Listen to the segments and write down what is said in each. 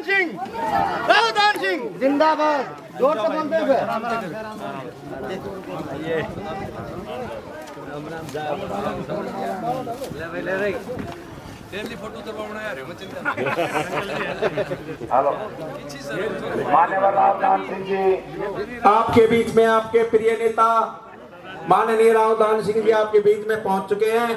राहुल सिंह जिंदाबाद। जोर से बोलते हुए मान्यवर राहुल सिंह जी आपके बीच में, आपके प्रिय नेता माननीय राहुल सिंह जी आपके बीच में पहुंच चुके हैं।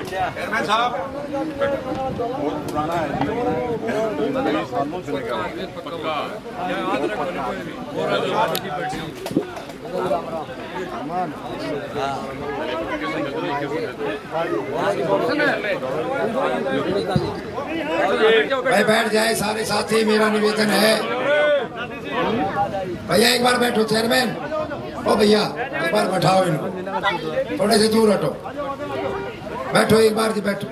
चेयरमैन साहब बहुत पुराना है, सालों से लगा भाई बैठ जाए सारे साथी, मेरा निवेदन है। भैया एक बार बैठो, चेयरमैन ओ भैया एक बार बैठाओ इनको, थोड़े से दूर हटो, बैठो एक बार जी बैठो।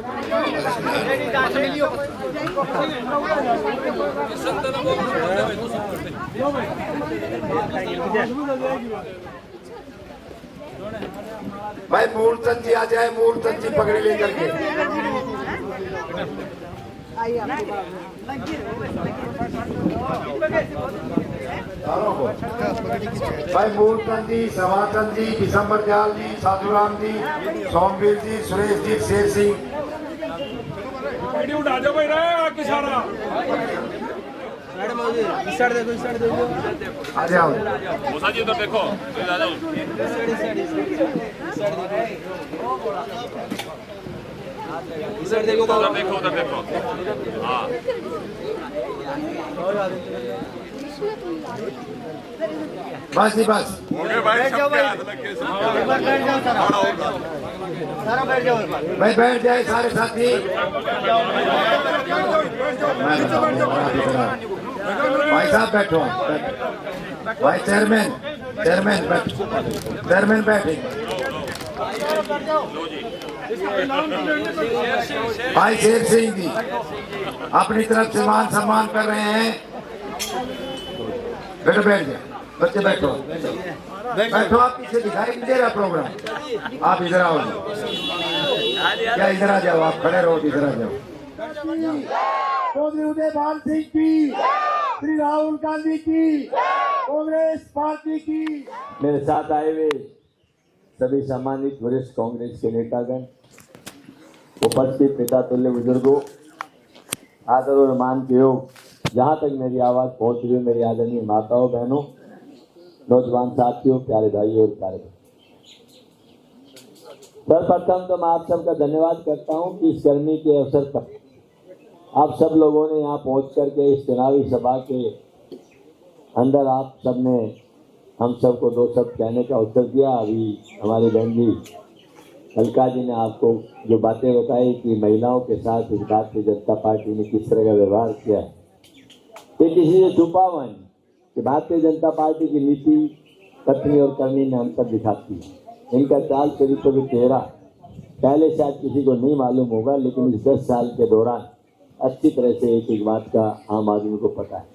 भाई मूर्तन जी आ जाए, मूर्तन जी पगड़ी लेकर के। भाई मूर्तन जी, सवातन जी, दिसंबर जाल जी, साधुराम जी, सोमवीर जी, सुरेश जी, शेर सिंह उठा जाओ भाई किसाना आ जाओ। मूसा जी उधर देखो, आ जाओ। इधर देखो, उधर देखो, उधर देखो। हाँ बस जी बस। भाई बैठ जाए सारे साथी। भाई साहब बैठो, भाई चेयरमैन, चेयरमैन बैठो, चेयरमैन बैठे। भाई शेर सिंह जी अपनी तरफ से मान सम्मान कर रहे हैं। बैठो, बैठ जाओ बच्चे, बैठो बैठो। आप पीछे दिखाई नहीं दे रहा प्रोग्राम, आप इधर आओ। क्या इधर आ जाओ, आप खड़े रहो, इधर आ जाओ। चौधरी उदयपाल सिंह की, श्री राहुल गांधी की, कांग्रेस पार्टी की। मेरे साथ आए हुए सभी सम्मानित वरिष्ठ कांग्रेस के नेतागण, उपस्थित पिता तुल्य बुजुर्गों, आदर और मान के योग, जहाँ तक मेरी आवाज़ पहुँच रही है मेरी आदरणीय माताओं बहनों, नौजवान साथियों, प्यारे भाई और प्यारे, सर्वप्रथम तो मैं आप सबका धन्यवाद करता हूँ कि इस गर्मी के अवसर पर आप सब लोगों ने यहाँ पहुँच करके इस चुनावी सभा के अंदर आप सब ने हम सबको दो शब्द कहने का अवसर दिया। अभी हमारी बहन जी अलका जी ने आपको जो बातें बताई कि महिलाओं के साथ इस भारतीय जनता पार्टी ने किस तरह का व्यवहार किया है, ये किसी से छुपा हुआ नहीं कि भारतीय जनता पार्टी की नीति कथनी और करनी में अंतर दिखाती है। इनका चाल चरित्र भी चेहरा पहले शायद किसी को नहीं मालूम होगा, लेकिन इस 10 साल के दौरान अच्छी तरह से एक एक बात का आम आदमी को पता है।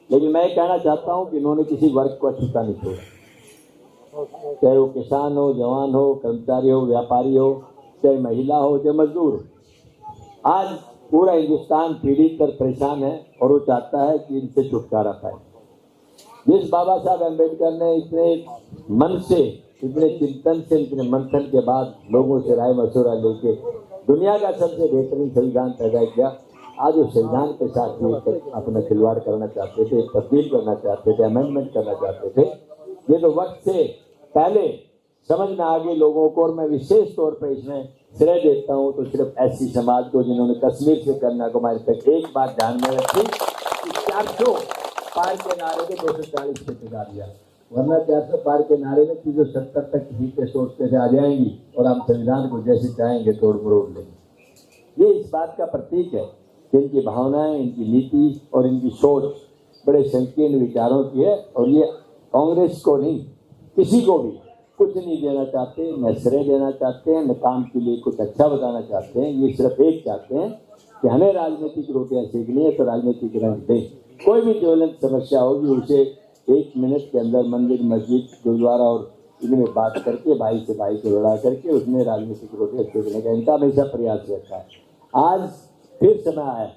लेकिन मैं कहना चाहता हूं कि इन्होंने किसी वर्ग को अछूता नहीं छोड़ा, चाहे वो किसान हो, जवान हो, कर्मचारी हो, व्यापारी हो, चाहे महिला हो, चाहे मजदूर हो। आज पूरा हिंदुस्तान पीड़ित और परेशान है और वो चाहता है कि इनसे छुटकारा पाए। जिस बाबा साहब अम्बेडकर ने इतने मन से, इतने चिंतन से, इतने मंथन के बाद लोगों से राय मशवरा लेके दुनिया का सबसे बेहतरीन संविधान पैदा किया, आज उस संविधान के साथ ही अपना खिलवाड़ करना चाहते थे, तब्दील करना चाहते थे, अमेंडमेंट करना चाहते थे। ये तो वक्त से पहले समझ में आ गई लोगों को, और मैं विशेष तौर पर इसमें श्रेय देता हूँ तो सिर्फ ऐसी समाज को जिन्होंने कश्मीर से कन्याकुमारी तक एक बात ध्यान में रखी कि 400 पार के नारे में 240 पे टिका दिया, वरना 400 पार के नारे में 370 तक सीटें सोचते से आ जाएंगी और हम संविधान को जैसे चाहेंगे तोड़ मरोड़ लेंगे। ये इस बात का प्रतीक है कि इनकी भावनाएं, इनकी नीति और इनकी सोच बड़े संकीर्ण विचारों की है, और ये कांग्रेस को नहीं, किसी को भी कुछ नहीं देना चाहते, न श्रेय देना चाहते हैं, न काम के लिए कुछ अच्छा बताना चाहते हैं। ये सिर्फ एक चाहते हैं कि हमें राजनीतिक रोटियां सेकनी है तो राजनीतिक रंग दें। कोई भी ज्वलंत समस्या होगी उसे 1 मिनट के अंदर मंदिर, मस्जिद, गुरुद्वारा और इनमें बात करके भाई से भाई को लड़ा करके उसमें राजनीतिक रोटियां सेकने का इनका हमेशा प्रयास रहता है। आज फिर समय आया,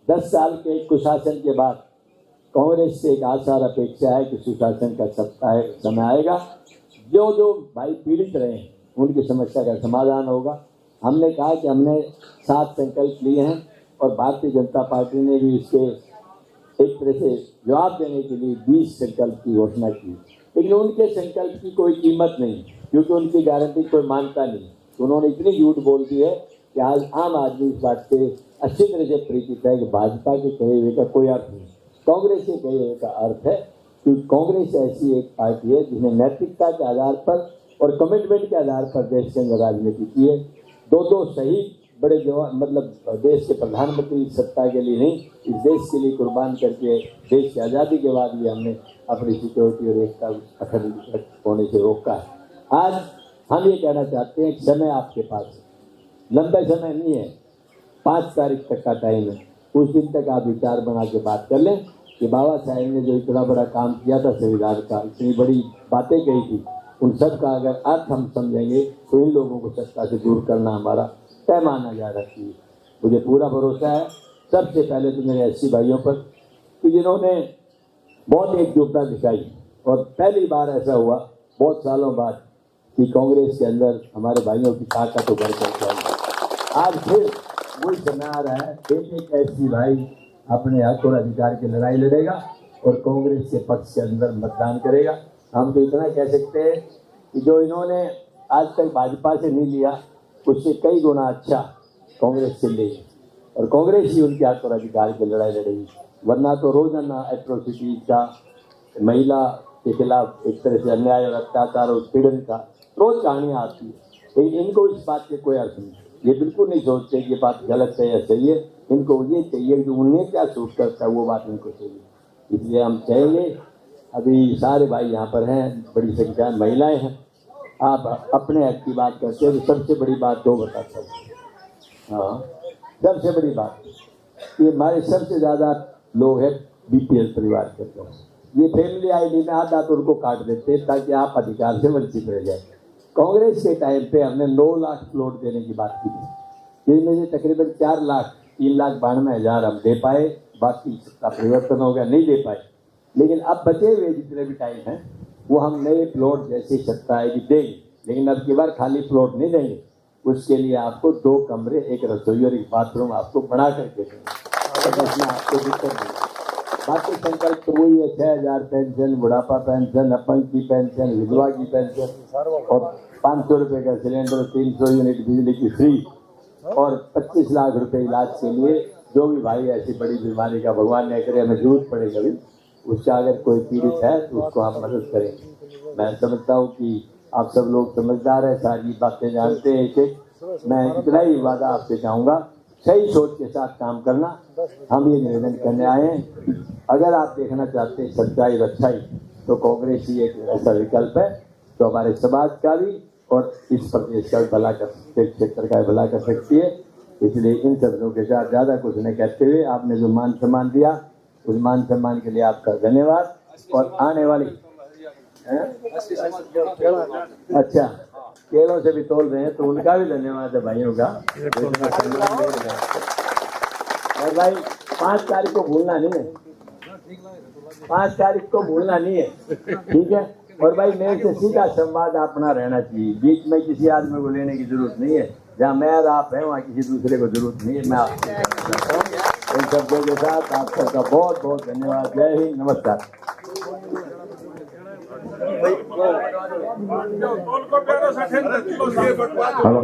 10 साल के कुशासन के बाद कांग्रेस से एक आशा और अपेक्षा है कि सुशासन का समय आएगा। जो जो भाई पीड़ित रहे हैं उनकी समस्या का समाधान होगा। हमने कहा कि हमने 7 संकल्प लिए हैं और भारतीय जनता पार्टी ने भी इसके एक तरह से जवाब देने के लिए 20 संकल्प की घोषणा की, लेकिन उनके संकल्प की कोई कीमत नहीं, क्योंकि उनकी गारंटी कोई मानता नहीं। उन्होंने इतनी झूठ बोल दी है कि आज आम आदमी इस बात से अच्छी तरह से परिचित है कि भाजपा के कहे हुए का कोई अर्थ नहीं, कांग्रेस के कहे हुए का अर्थ है। क्योंकि कांग्रेस ऐसी एक पार्टी है जिसने नैतिकता के आधार पर और कमिटमेंट के आधार पर देश के अंदर राजनीति की है। 2 शहीद बड़े जवान, मतलब देश के प्रधानमंत्री सत्ता के लिए नहीं, इस देश के लिए कुर्बान करके देश की आज़ादी के बाद भी हमने अपनी सिक्योरिटी और एकता अखंड होने से रोका है। आज हम ये कहना चाहते हैं कि समय आपके पास है, लंबा समय नहीं है, 5 तारीख तक का टाइम है। उस दिन तक आप विचार बना के बात कर लें कि बाबा साहेब ने जो इतना बड़ा काम किया था संविधान का, इतनी बड़ी बातें कही थी, उन सब का अगर अर्थ हम समझेंगे तो इन लोगों को सत्ता से दूर करना हमारा तय माना जा रहा है। मुझे पूरा भरोसा है सबसे पहले तो मेरे एससी भाइयों पर कि जिन्होंने बहुत एकजुटता दिखाई, और पहली बार ऐसा हुआ बहुत सालों बाद कि कांग्रेस के अंदर हमारे भाइयों की ताकत उभर कर आई। आज फिर वही समय आ रहा है, एक एससी भाई अपने हक और अधिकार की लड़ाई लड़ेगा और कांग्रेस के पक्ष के अंदर मतदान करेगा। हम तो इतना कह सकते हैं कि जो इन्होंने आज तक भाजपा से नहीं लिया उससे कई गुना अच्छा कांग्रेस से ले, और कांग्रेस ही उनके हक और अधिकार की लड़ाई लड़ेगी। वरना तो रोजाना एट्रोसिटी का, महिला के खिलाफ एक तरह से अन्याय और अत्याचार और पीड़न का रोज कहानियाँ आती है, लेकिन इनको इस बात के कोई अर्थ नहीं। ये बिल्कुल नहीं सोचते कि ये बात गलत है या सही है, इनको ये चाहिए कि उन्हें क्या सूट करता है वो बात इनको चाहिए। इसलिए हम कहेंगे, अभी सारे भाई यहाँ पर हैं, बड़ी संख्या में महिलाएं हैं, आप अपने हक की बात करते हैं तो सबसे बड़ी बात 2 बताता हूँ। हाँ, सबसे बड़ी बात ये हमारे सबसे ज़्यादा लोग हैं बीपीएल परिवार के अंदर, ये फैमिली आईडी में आता तो उनको काट देते ताकि आप अधिकार से वंचित रह जाए। कांग्रेस के टाइम पे हमने 9 लाख प्लॉट देने की बात की थी, जिनमें से तकरीबन 4,03,92,000 हम दे पाए, बाकी सत्ता परिवर्तन हो गया, नहीं दे पाए। लेकिन अब बचे हुए जितने भी टाइम हैं वो हम नए प्लॉट जैसी सत्ता आएगी देंगे, लेकिन अब की बार खाली प्लॉट नहीं देंगे, उसके लिए आपको 2 कमरे, 1 रसोई और 1 बाथरूम आपको बना करके देंगे, तो इसमें आपको दिक्कत नहीं। बाकी संकल्प तो वही है, 6,000 पेंशन, बुढ़ापा पेंशन, अपंग की पेंशन, विधवा की पेंशन और 500 रुपये का सिलेंडर, 300 यूनिट बिजली की फ्री और 25 लाख रुपए इलाज के लिए। जो भी भाई ऐसी बड़ी बीमारी का भगवान न करे हमें जरूरत पड़े कभी, उसका अगर कोई पीड़ित है तो उसको आप मदद करें। मैं समझता हूँ कि आप सब लोग समझदार हैं, सारी बातें जानते हैं। एक मैं इतना ही वादा आपसे चाहूँगा, सही सोच के साथ काम करना। हम ये निवेदन करने आए हैं, अगर आप देखना चाहते हैं सच्चाई और अच्छाई तो कांग्रेस ही एक ऐसा विकल्प है जो हमारे समाज का भी और इस प्रदेश का भला कर सकते, क्षेत्र का भला कर सकती है। इसलिए इन शब्दों के साथ ज़्यादा कुछ नहीं कहते हुए आपने जो मान सम्मान दिया उस मान सम्मान के लिए आपका धन्यवाद। और आने वाली अच्छा केलों से भी तोल रहे हैं तो उनका भी धन्यवाद है भाइयों का। और भाई 5 तारीख को भूलना नहीं है, 5 तारीख को भूलना नहीं है, ठीक है। और भाई मेरे से सीधा संवाद अपना रहना चाहिए, बीच में किसी आदमी को लेने की जरूरत नहीं है। जहाँ मैं और आप हैं वहाँ किसी दूसरे को जरूरत नहीं है। मैं आपको इन शब्दों के साथ आप सबका बहुत बहुत धन्यवाद। जय हिंद, नमस्कार। हेलो।